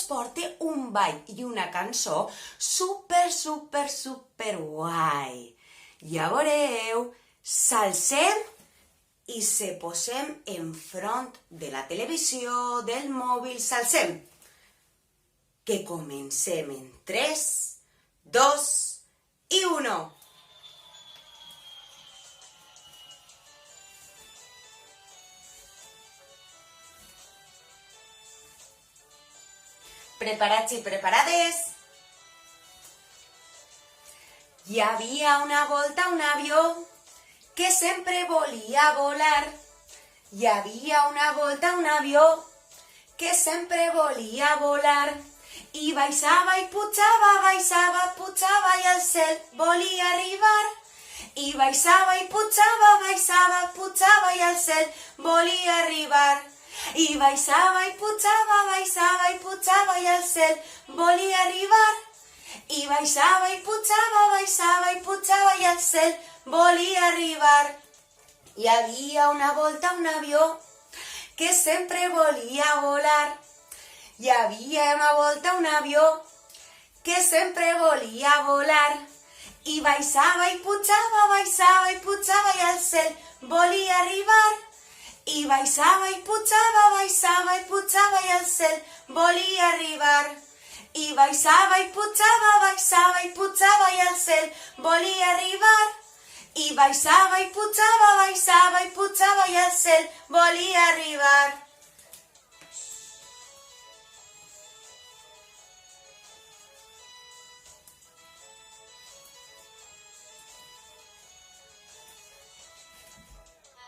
porta un ball i una cançó super guai. Ja veureu, s'alcem i se posem enfront de la televisió, del mòbil, s'alcem. Que comencem en 3, 2 i 1. Preparats i preparades? Hi havia una volta un avió que sempre volia volar. Hi havia una volta un avió que sempre volia volar. I baixava i pujava i al cel volia arribar. I baixava i pujava i al cel volia arribar. I baixava i pujava i al cel volia arribar. I baixava i pujava i al cel volia arribar. Hi havia una volta un avió que sempre volia volar. Hi havia una volta un avió que sempre volia volar. I baixava i pujava i al cel volia arribar. I baixava i pujava i al cel volia arribar. I baixava i pujava i al cel volia arribar. I baixava i pujava i al cel volia arribar.